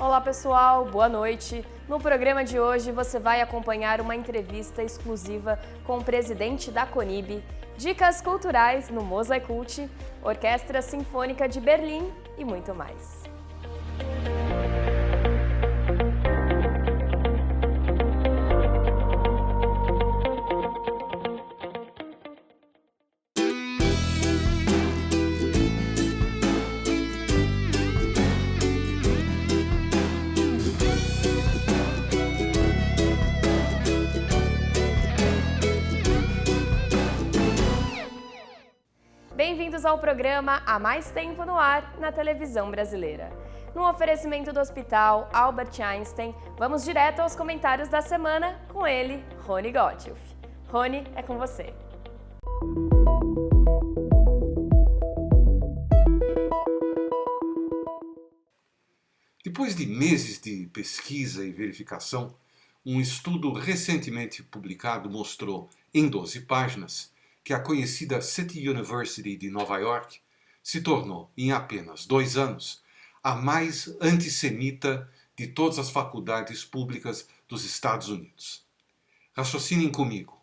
Olá pessoal, boa noite. No programa de hoje você vai acompanhar uma entrevista exclusiva com o presidente da CONIB, dicas culturais no Mosaicult, Orquestra Sinfônica de Berlim e muito mais. Bem-vindos ao programa Há Mais Tempo no Ar, na televisão brasileira. No oferecimento do Hospital Albert Einstein, vamos direto aos comentários da semana com ele, Rony Gottschalk. Rony, é com você. Depois de meses de pesquisa e verificação, um estudo recentemente publicado mostrou, em 12 páginas, que a conhecida City University de Nova York se tornou, em apenas 2 anos, a mais antissemita de todas as faculdades públicas dos Estados Unidos. Raciocinem comigo.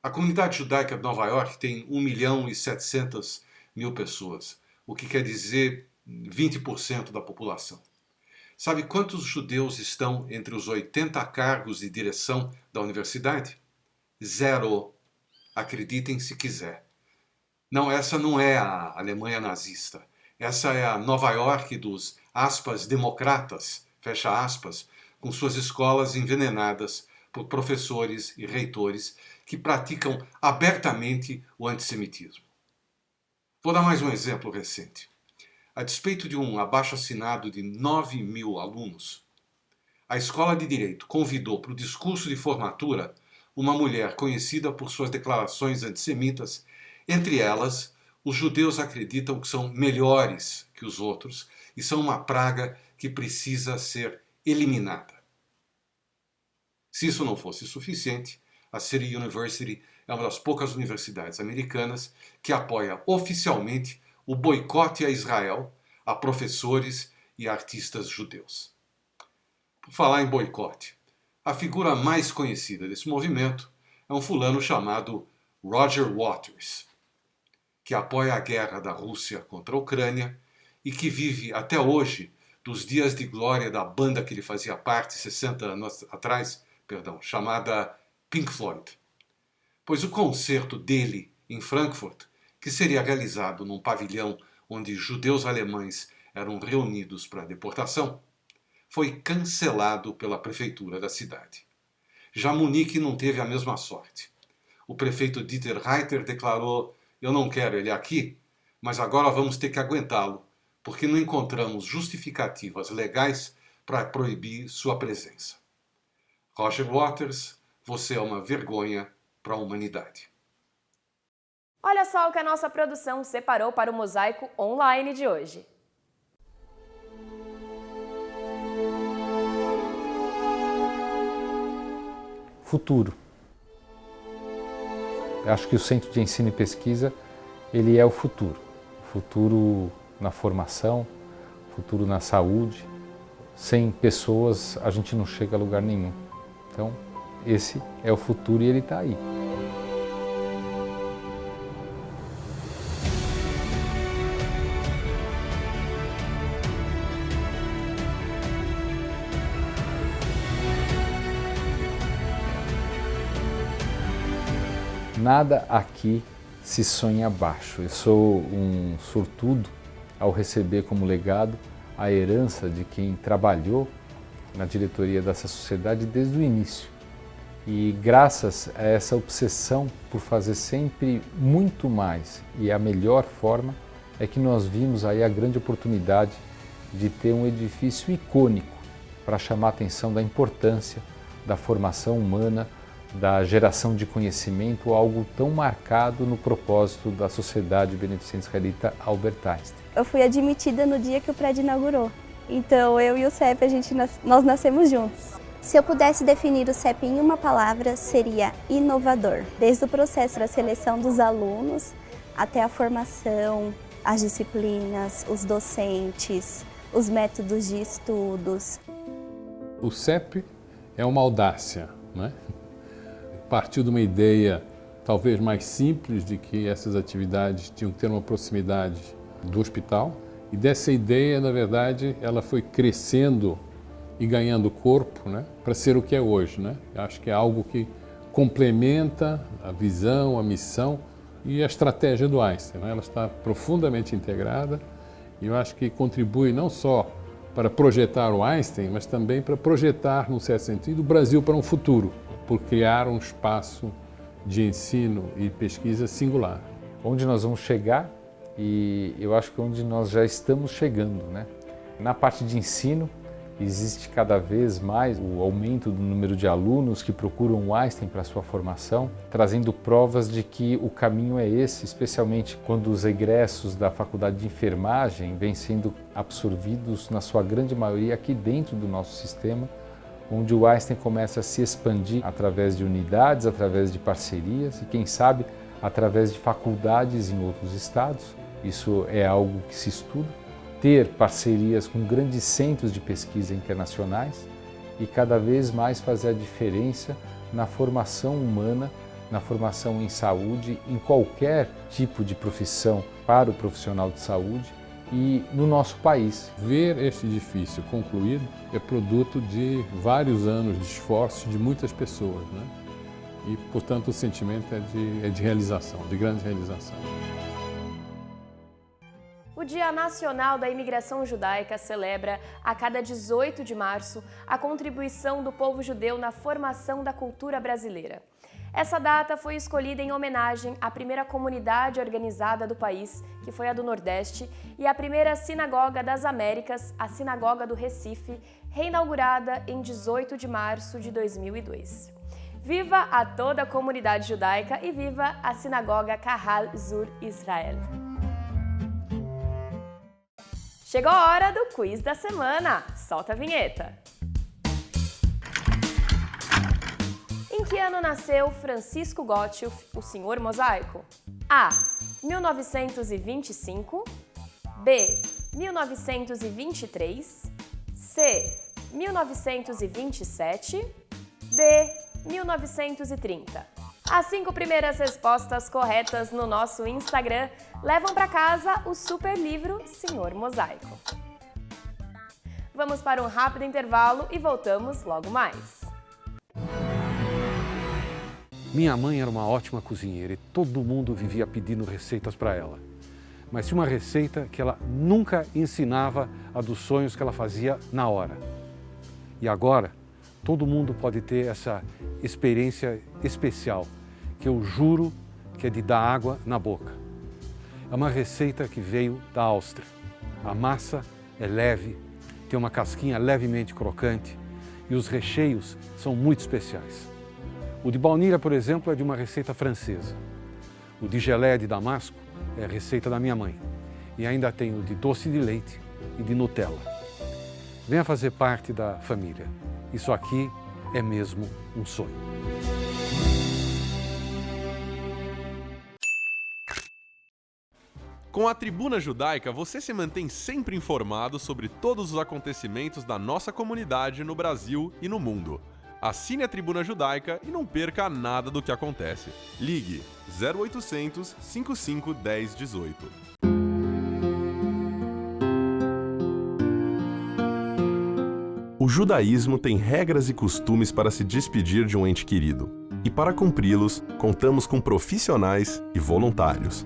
A comunidade judaica de Nova York tem 1.700.000 pessoas, o que quer dizer 20% da população. Sabe quantos judeus estão entre os 80 cargos de direção da universidade? 0. Acreditem se quiser. Não, essa não é a Alemanha nazista. Essa é a Nova York dos, aspas, democratas, fecha aspas, com suas escolas envenenadas por professores e reitores que praticam abertamente o antissemitismo. Vou dar mais um exemplo recente. A despeito de um abaixo-assinado de 9.000 alunos, a Escola de Direito convidou para o discurso de formatura uma mulher conhecida por suas declarações antissemitas. Entre elas, os judeus acreditam que são melhores que os outros e são uma praga que precisa ser eliminada. Se isso não fosse suficiente, a City University é uma das poucas universidades americanas que apoia oficialmente o boicote a Israel, a professores e artistas judeus. Por falar em boicote, a figura mais conhecida desse movimento é um fulano chamado Roger Waters, que apoia a guerra da Rússia contra a Ucrânia e que vive até hoje dos dias de glória da banda que ele fazia parte 60 anos atrás, chamada Pink Floyd. Pois o concerto dele em Frankfurt, que seria realizado num pavilhão onde judeus alemães eram reunidos para a deportação, foi cancelado pela prefeitura da cidade. Já Munique não teve a mesma sorte. O prefeito Dieter Reiter declarou: "Eu não quero ele aqui, mas agora vamos ter que aguentá-lo, porque não encontramos justificativas legais para proibir sua presença." Roger Waters, você é uma vergonha para a humanidade. Olha só o que a nossa produção separou para o Mosaico Online de hoje. Futuro. Eu acho que o Centro de Ensino e Pesquisa, ele é o futuro. O futuro na formação, o futuro na saúde. Sem pessoas a gente não chega a lugar nenhum. Então, esse é o futuro e ele está aí. Nada aqui se sonha abaixo. Eu sou um sortudo ao receber como legado a herança de quem trabalhou na diretoria dessa sociedade desde o início. E graças a essa obsessão por fazer sempre muito mais e a melhor forma, é que nós vimos aí a grande oportunidade de ter um edifício icônico para chamar a atenção da importância da formação humana, da geração de conhecimento, algo tão marcado no propósito da Sociedade Beneficente Israelita Albert Einstein. Eu fui admitida no dia que o prédio inaugurou, então eu e o CEP, nós nascemos juntos. Se eu pudesse definir o CEP em uma palavra, seria inovador. Desde o processo da seleção dos alunos até a formação, as disciplinas, os docentes, os métodos de estudos. O CEP é uma audácia, né? Partiu de uma ideia talvez mais simples de que essas atividades tinham que ter uma proximidade do hospital. E dessa ideia, na verdade, ela foi crescendo e ganhando corpo, né, para ser o que é hoje, né? Acho que é algo que complementa a visão, a missão e a estratégia do Einstein, né? Ela está profundamente integrada e eu acho que contribui não só para projetar o Einstein, mas também para projetar, num certo sentido, o Brasil para um futuro, por criar um espaço de ensino e pesquisa singular. Onde nós vamos chegar, e eu acho que onde nós já estamos chegando, né? Na parte de ensino, existe cada vez mais o aumento do número de alunos que procuram o Einstein para sua formação, trazendo provas de que o caminho é esse, especialmente quando os egressos da faculdade de enfermagem vêm sendo absorvidos, na sua grande maioria, aqui dentro do nosso sistema, onde o Einstein começa a se expandir através de unidades, através de parcerias e, quem sabe, através de faculdades em outros estados. Isso é algo que se estuda. Ter parcerias com grandes centros de pesquisa internacionais e cada vez mais fazer a diferença na formação humana, na formação em saúde, em qualquer tipo de profissão para o profissional de saúde e no nosso país. Ver este edifício concluído é produto de vários anos de esforço de muitas pessoas, né? E, portanto, o sentimento é de realização, de grande realização. O Dia Nacional da Imigração Judaica celebra, a cada 18 de março, a contribuição do povo judeu na formação da cultura brasileira. Essa data foi escolhida em homenagem à primeira comunidade organizada do país, que foi a do Nordeste, e à primeira Sinagoga das Américas, a Sinagoga do Recife, reinaugurada em 18 de março de 2002. Viva a toda a comunidade judaica e viva a Sinagoga Kahal Zur Israel! Chegou a hora do quiz da semana. Solta a vinheta. Em que ano nasceu Francisco Gottschalk, o Senhor Mosaico? A. 1925. B. 1923. C. 1927. D. 1930. As 5 primeiras respostas corretas no nosso Instagram levam para casa o super livro Senhor Mosaico. Vamos para um rápido intervalo e voltamos logo mais. Minha mãe era uma ótima cozinheira e todo mundo vivia pedindo receitas para ela. Mas tinha uma receita que ela nunca ensinava a dos sonhos que ela fazia na hora. E agora, todo mundo pode ter essa experiência especial, que eu juro que é de dar água na boca. É uma receita que veio da Áustria. A massa é leve, tem uma casquinha levemente crocante e os recheios são muito especiais. O de baunilha, por exemplo, é de uma receita francesa. O de geleia de damasco é a receita da minha mãe. E ainda tem o de doce de leite e de Nutella. Venha fazer parte da família. Isso aqui é mesmo um sonho. Com a Tribuna Judaica, você se mantém sempre informado sobre todos os acontecimentos da nossa comunidade no Brasil e no mundo. Assine a Tribuna Judaica e não perca nada do que acontece. Ligue 0800 55 10 18. O judaísmo tem regras e costumes para se despedir de um ente querido. E para cumpri-los, contamos com profissionais e voluntários.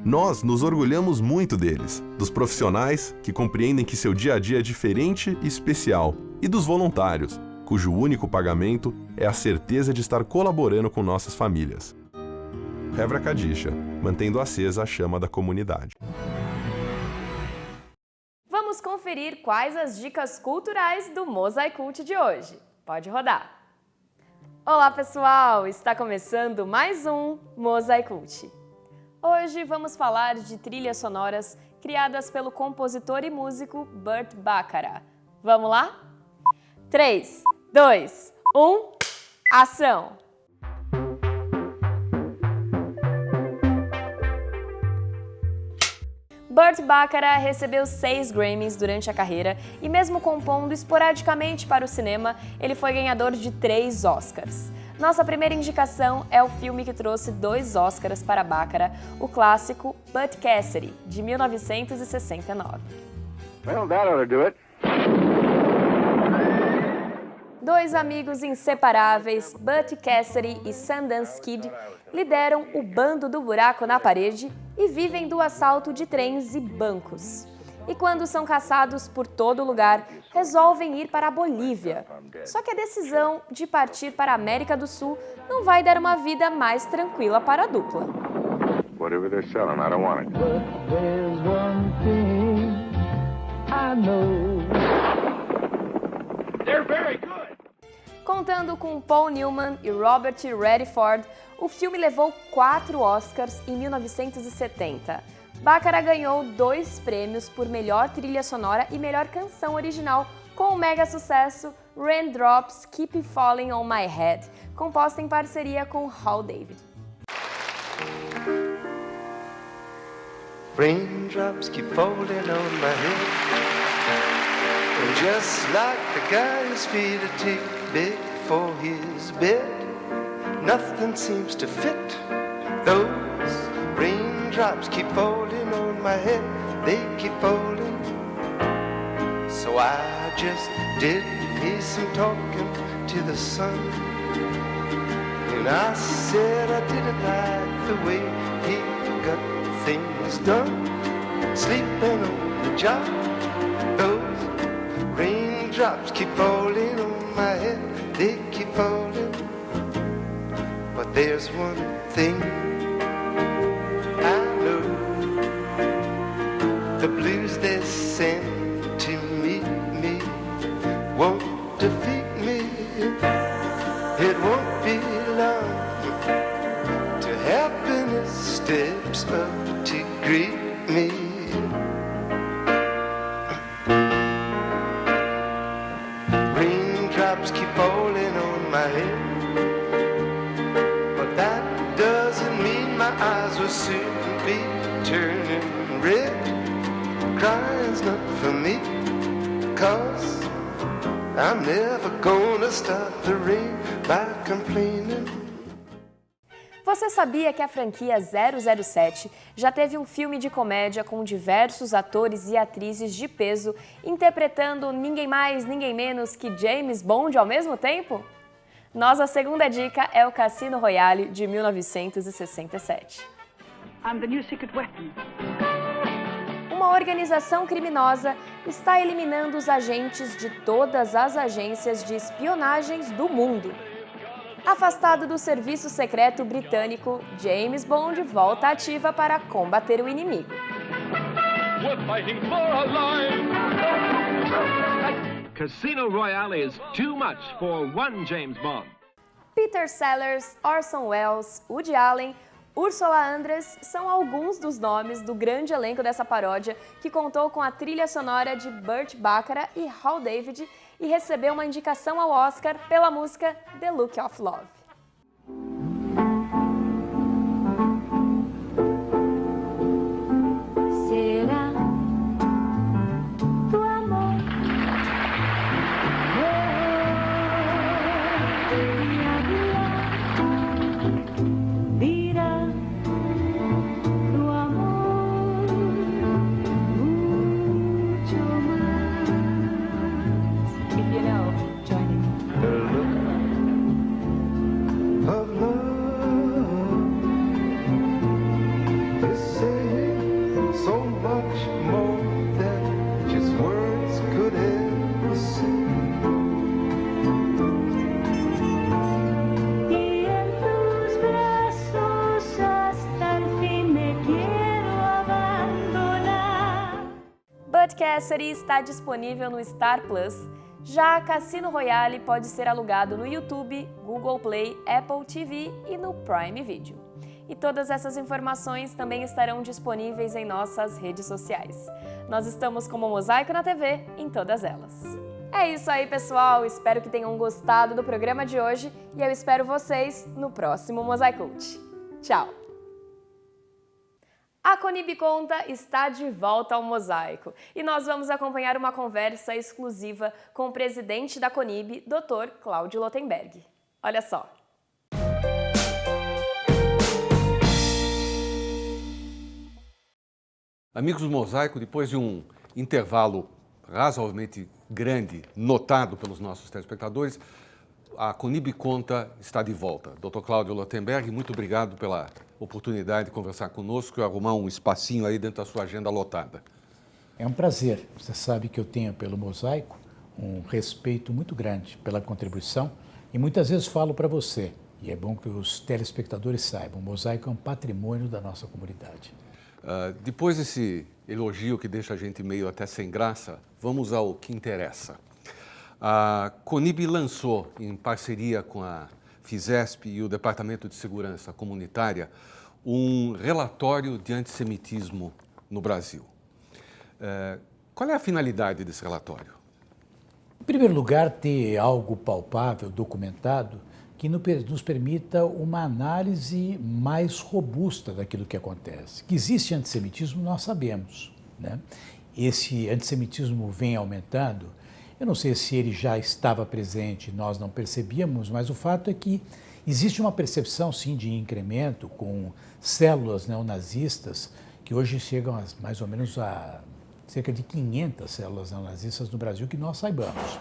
Nós nos orgulhamos muito deles, dos profissionais que compreendem que seu dia a dia é diferente e especial, e dos voluntários, cujo único pagamento é a certeza de estar colaborando com nossas famílias. Hevra Kadisha, mantendo acesa a chama da comunidade. Vamos conferir quais as dicas culturais do Mosaicult de hoje. Pode rodar! Olá pessoal, está começando mais um Mosaicult. Hoje vamos falar de trilhas sonoras criadas pelo compositor e músico Burt Bacharach. Vamos lá? 3, 2, 1, ação! Burt Bacharach recebeu 6 Grammys durante a carreira e mesmo compondo esporadicamente para o cinema, ele foi ganhador de 3 Oscars. Nossa primeira indicação é o filme que trouxe 2 Oscars para Bacharach, o clássico Butch Cassidy, de 1969. Well, that ought to do it. 2 amigos inseparáveis, Butch Cassidy e Sundance Kid, lideram o bando do buraco na parede e vivem do assalto de trens e bancos. E quando são caçados por todo lugar, resolvem ir para a Bolívia. Só que a decisão de partir para a América do Sul não vai dar uma vida mais tranquila para a dupla. Whatever they're selling, I don't want it. There's one thing I know. They're very good. Contando com Paul Newman e Robert Redford, o filme levou 4 Oscars em 1970. Bacharach ganhou 2 prêmios por melhor trilha sonora e melhor canção original com o mega sucesso Raindrops Keep Falling on My Head, composta em parceria com Hal David. Raindrops keep falling on my head, and just like the guy whose feet are too big for his bed, nothing seems to fit. Those raindrops keep falling on my head, they keep falling. So I just did me some talking to the sun, and I said I didn't like the way he got things done, sleeping on the job. Those raindrops keep falling on my head, they keep falling. But there's one thing I know, the blues they send to meet me won't defeat me. It won't be long till happiness steps up to greet me. Raindrops keep falling on my head, but that doesn't mean my eyes will soon be turning red. Crying's not for me, 'cause I'm never gonna stop the rain by complaining. Você sabia que a franquia 007 já teve um filme de comédia com diversos atores e atrizes de peso interpretando ninguém mais, ninguém menos que James Bond ao mesmo tempo? Nossa segunda dica é o Cassino Royale, de 1967. I'm the new secret weapon. Uma organização criminosa está eliminando os agentes de todas as agências de espionagens do mundo. Afastado do serviço secreto britânico, James Bond volta ativa para combater o inimigo. We're fighting for our lives. Casino Royale is too much for one James Bond. Peter Sellers, Orson Welles, Woody Allen, Ursula Andress são alguns dos nomes do grande elenco dessa paródia, que contou com a trilha sonora de Burt Bacharach e Hal David e recebeu uma indicação ao Oscar pela música The Look of Love. Será tu amor? Dirá tu amor mucho más. If you know, join in. Of love is saying so much more than just words could ever say. Y en tus brazos hasta el fin me quiero abandonar. Butch Cassidy está disponível no Star Plus. Já Cassino Royale pode ser alugado no YouTube, Google Play, Apple TV e no Prime Video. E todas essas informações também estarão disponíveis em nossas redes sociais. Nós estamos como Mosaico na TV em todas elas. É isso aí, pessoal! Espero que tenham gostado do programa de hoje e eu espero vocês no próximo Mosaicult. Tchau! A Conib Conta está de volta ao Mosaico e nós vamos acompanhar uma conversa exclusiva com o presidente da Conib, Dr. Cláudio Lotenberg. Olha só. Amigos do Mosaico, depois de um intervalo razoavelmente grande, notado pelos nossos telespectadores, a Conib Conta está de volta. Dr. Cláudio Lotenberg, muito obrigado pela oportunidade de conversar conosco e arrumar um espacinho aí dentro da sua agenda lotada. É um prazer. Você sabe que eu tenho pelo Mosaico um respeito muito grande pela contribuição e muitas vezes falo para você, e é bom que os telespectadores saibam, o Mosaico é um patrimônio da nossa comunidade. Depois desse elogio que deixa a gente meio até sem graça, vamos ao que interessa. A Conib lançou, em parceria com a Fisesp e o Departamento de Segurança Comunitária, um relatório de antissemitismo no Brasil. Qual é a finalidade desse relatório? Em primeiro lugar, ter algo palpável, documentado, que nos permita uma análise mais robusta daquilo que acontece. Que existe antissemitismo, nós sabemos, né? Esse antissemitismo vem aumentando. Eu não sei se ele já estava presente, nós não percebíamos, mas o fato é que existe uma percepção, sim, de incremento com células neonazistas, que hoje chegam a, mais ou menos a cerca de 500 células neonazistas no Brasil, que nós saibamos.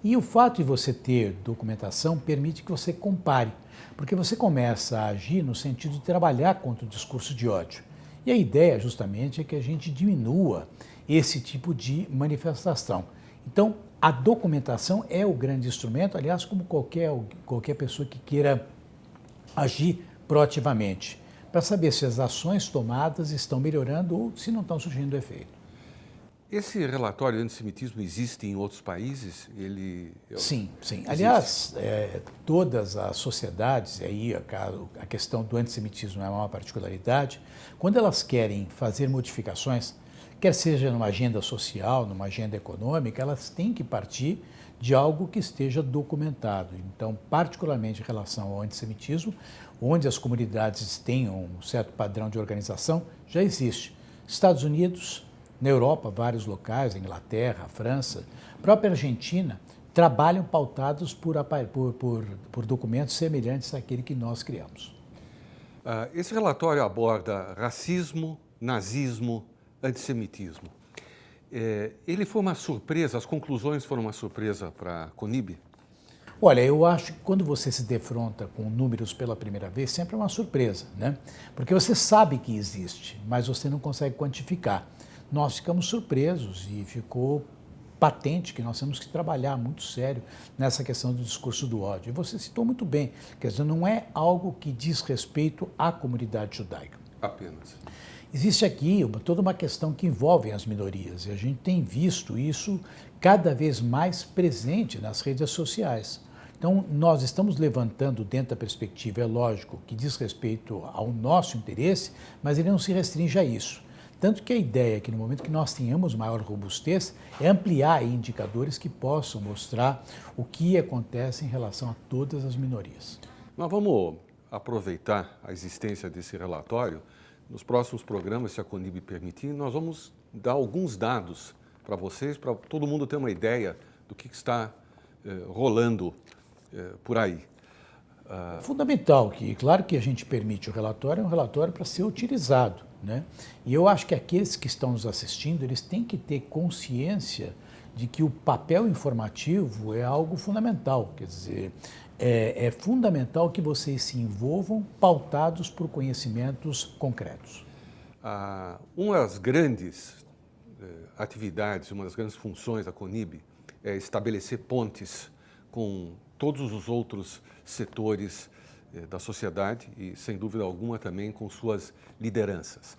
E o fato de você ter documentação permite que você compare, porque você começa a agir no sentido de trabalhar contra o discurso de ódio. E a ideia, justamente, é que a gente diminua esse tipo de manifestação. Então, a documentação é o grande instrumento, aliás, como qualquer pessoa que queira agir proativamente, para saber se as ações tomadas estão melhorando ou se não estão surgindo efeito. Esse relatório de antissemitismo existe em outros países? Sim. Aliás, todas as sociedades, aí a questão do antissemitismo é uma particularidade, quando elas querem fazer modificações, quer seja numa agenda social, numa agenda econômica, elas têm que partir de algo que esteja documentado. Então, particularmente em relação ao antissemitismo, onde as comunidades têm um certo padrão de organização, já existe. Estados Unidos, na Europa, vários locais, a Inglaterra, a França, a própria Argentina, trabalham pautados por documentos semelhantes àquele que nós criamos. Esse relatório aborda racismo, nazismo, antissemitismo. Ele foi uma surpresa, as conclusões foram uma surpresa para a Conib? Olha, eu acho que quando você se defronta com números pela primeira vez, sempre é uma surpresa, né? Porque você sabe que existe, mas você não consegue quantificar. Nós ficamos surpresos e ficou patente que nós temos que trabalhar muito sério nessa questão do discurso do ódio. E você citou muito bem, quer dizer, não é algo que diz respeito à comunidade judaica. Apenas. Existe aqui toda uma questão que envolve as minorias e a gente tem visto isso cada vez mais presente nas redes sociais. Então, nós estamos levantando dentro da perspectiva, é lógico, que diz respeito ao nosso interesse, mas ele não se restringe a isso. Tanto que a ideia é que no momento que nós tenhamos maior robustez, é ampliar indicadores que possam mostrar o que acontece em relação a todas as minorias. Nós vamos aproveitar a existência desse relatório. Nos próximos programas, se a Conib permitir, nós vamos dar alguns dados para vocês, para todo mundo ter uma ideia do que está rolando por aí. Fundamental que, claro que a gente permite o relatório, é um relatório para ser utilizado, né? E eu acho que aqueles que estão nos assistindo, eles têm que ter consciência de que o papel informativo é algo fundamental, quer dizer, é fundamental que vocês se envolvam pautados por conhecimentos concretos. Uma das grandes atividades, uma das grandes funções da Conib é estabelecer pontes com todos os outros setores da sociedade e, sem dúvida alguma, também com suas lideranças.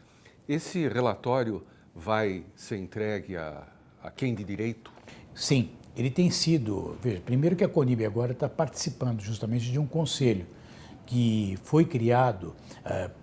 Esse relatório vai ser entregue a quem de direito? Sim, ele tem sido... Veja, primeiro que a Conib agora está participando justamente de um conselho que foi criado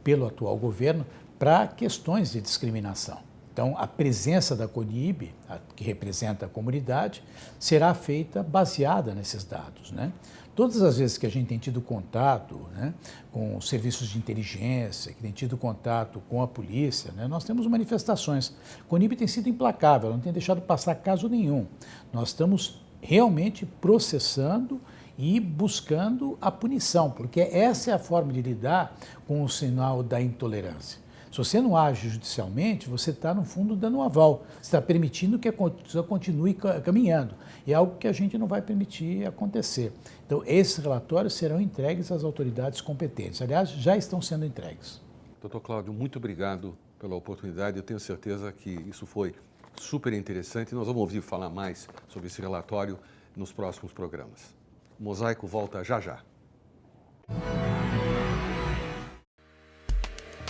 pelo atual governo para questões de discriminação. Então, a presença da CONIB, que representa a comunidade, será feita baseada nesses dados, né? Todas as vezes que a gente tem tido contato, né, com os serviços de inteligência, que tem tido contato com a polícia, né, nós temos manifestações. A CONIB tem sido implacável, ela não tem deixado passar caso nenhum. Nós estamos realmente processando e buscando a punição, porque essa é a forma de lidar com o sinal da intolerância. Se você não age judicialmente, você está, no fundo, dando um aval. Você está permitindo que a coisa continue caminhando. E é algo que a gente não vai permitir acontecer. Então, esses relatórios serão entregues às autoridades competentes. Aliás, já estão sendo entregues. Doutor Cláudio, muito obrigado pela oportunidade. Eu tenho certeza que isso foi super interessante. Nós vamos ouvir falar mais sobre esse relatório nos próximos programas. O Mosaico volta já já.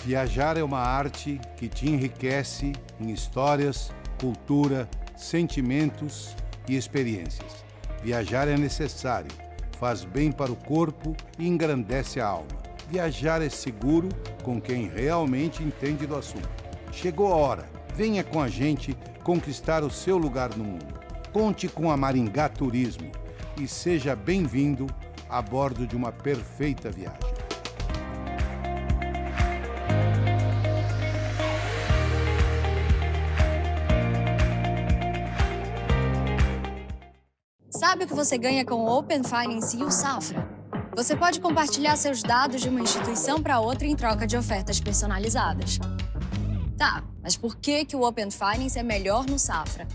Viajar é uma arte que te enriquece em histórias, cultura, sentimentos e experiências. Viajar é necessário, faz bem para o corpo e engrandece a alma. Viajar é seguro com quem realmente entende do assunto. Chegou a hora, venha com a gente conquistar o seu lugar no mundo. Conte com a Maringá Turismo e seja bem-vindo a bordo de uma perfeita viagem. Sabe o que você ganha com o Open Finance e o Safra? Você pode compartilhar seus dados de uma instituição para outra em troca de ofertas personalizadas. Tá, mas por que o Open Finance é melhor no Safra?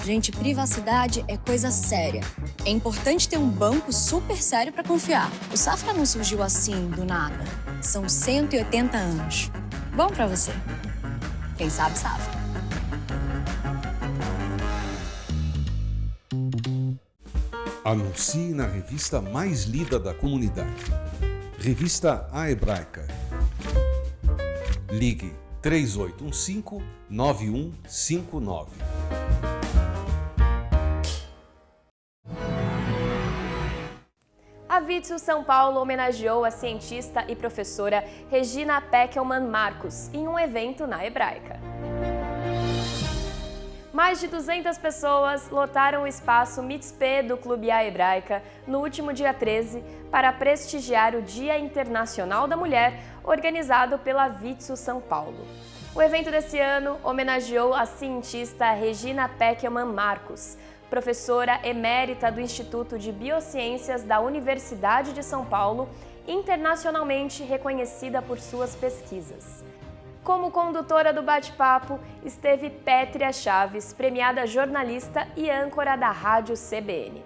Gente, privacidade é coisa séria. É importante ter um banco super sério para confiar. O Safra não surgiu assim, do nada. São 180 anos. Bom para você. Quem sabe, Safra. Anuncie na revista mais lida da comunidade. Revista A Hebraica. Ligue 3815-9159. A Vitsu São Paulo homenageou a cientista e professora Regina Peckelman Marcos em um evento na Hebraica. Mais de 200 pessoas lotaram o espaço Mitzpeh do Clube A Hebraica no último dia 13 para prestigiar o Dia Internacional da Mulher, organizado pela Vitsu São Paulo. O evento desse ano homenageou a cientista Regina Peckelman Marcos, professora emérita do Instituto de Biociências da Universidade de São Paulo, internacionalmente reconhecida por suas pesquisas. Como condutora do bate-papo esteve Pétria Chaves, premiada jornalista e âncora da Rádio CBN.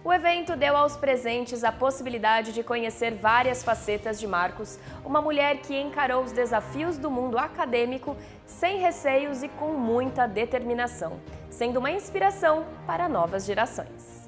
O evento deu aos presentes a possibilidade de conhecer várias facetas de Marcos, uma mulher que encarou os desafios do mundo acadêmico sem receios e com muita determinação, sendo uma inspiração para novas gerações.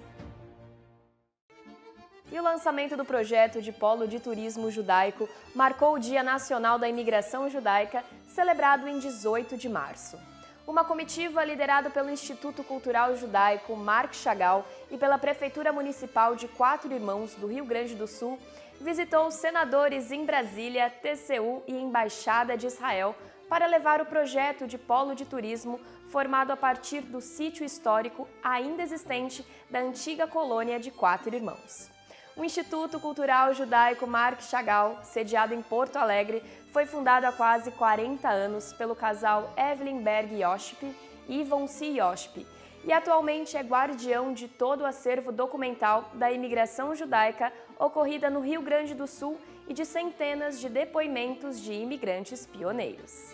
E o lançamento do projeto de Polo de Turismo Judaico marcou o Dia Nacional da Imigração Judaica, celebrado em 18 de março. Uma comitiva liderada pelo Instituto Cultural Judaico Marc Chagall e pela Prefeitura Municipal de Quatro Irmãos do Rio Grande do Sul visitou os senadores em Brasília, TCU e Embaixada de Israel para levar o projeto de Polo de Turismo formado a partir do sítio histórico ainda existente da antiga colônia de Quatro Irmãos. O Instituto Cultural Judaico Marc Chagall, sediado em Porto Alegre, foi fundado há quase 40 anos pelo casal Evelyn Berg Yoshpi e Ivonsi Yoshpi, e atualmente é guardião de todo o acervo documental da imigração judaica ocorrida no Rio Grande do Sul e de centenas de depoimentos de imigrantes pioneiros.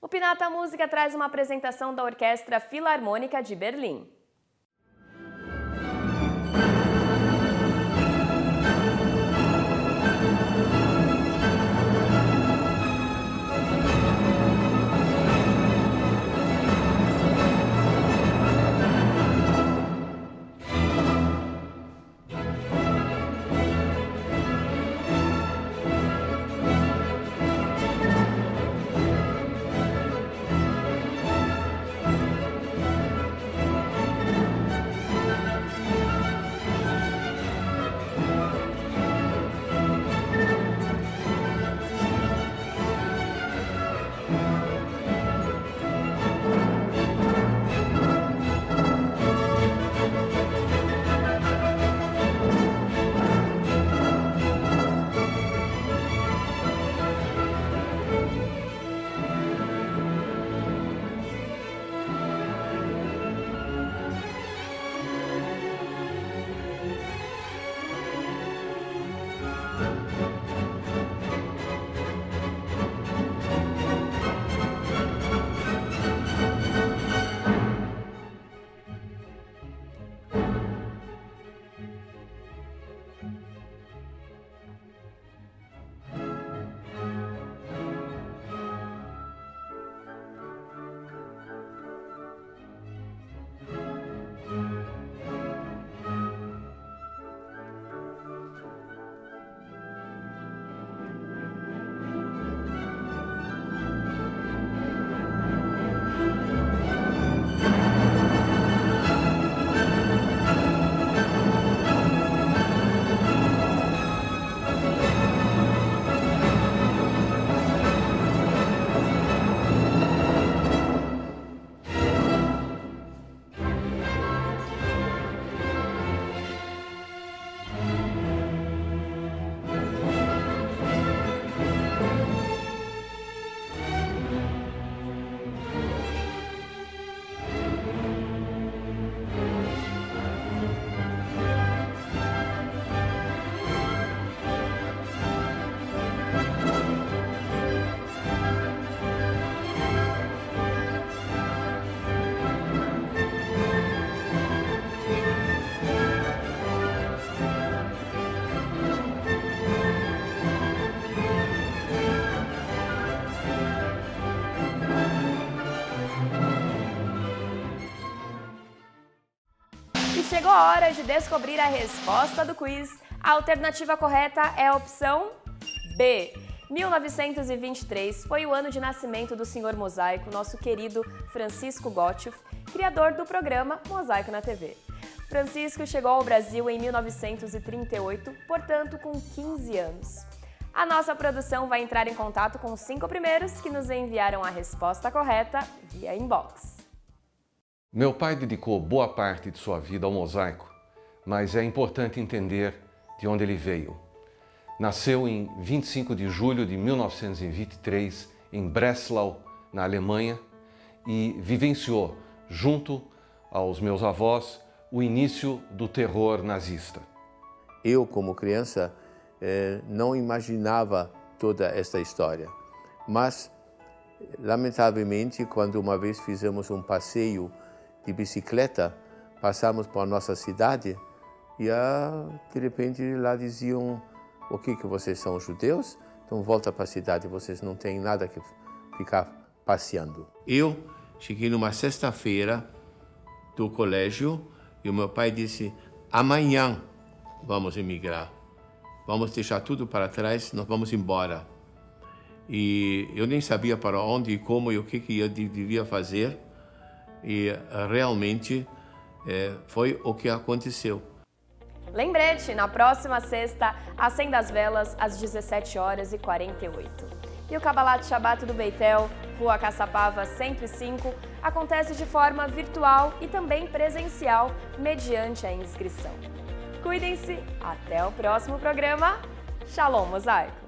O Pinata Música traz uma apresentação da Orquestra Filarmônica de Berlim. E chegou a hora de descobrir a resposta do quiz. A alternativa correta é a opção B. 1923 foi o ano de nascimento do Sr. Mosaico, nosso querido Francisco Gottschalk, criador do programa Mosaico na TV. Francisco chegou ao Brasil em 1938, portanto com 15 anos. A nossa produção vai entrar em contato com os 5 primeiros que nos enviaram a resposta correta via inbox. Meu pai dedicou boa parte de sua vida ao mosaico, mas é importante entender de onde ele veio. Nasceu em 25 de julho de 1923 em Breslau, na Alemanha, e vivenciou, junto aos meus avós, o início do terror nazista. Eu, como criança, não imaginava toda esta história, mas, lamentavelmente, quando uma vez fizemos um passeio de bicicleta, passamos por nossa cidade e, de repente, lá diziam: o que vocês são judeus? Então volta para a cidade, vocês não têm nada que ficar passeando. Eu cheguei numa sexta-feira do colégio e o meu pai disse: amanhã vamos emigrar, vamos deixar tudo para trás, nós vamos embora. E eu nem sabia para onde e como e o que eu devia fazer, e realmente foi o que aconteceu. Lembrete, na próxima sexta, acenda as velas às 17h48. E o Kabbalat Shabbat do Beitel, Rua Caçapava 105, acontece de forma virtual e também presencial, mediante a inscrição. Cuidem-se, até o próximo programa. Shalom, Mosaico!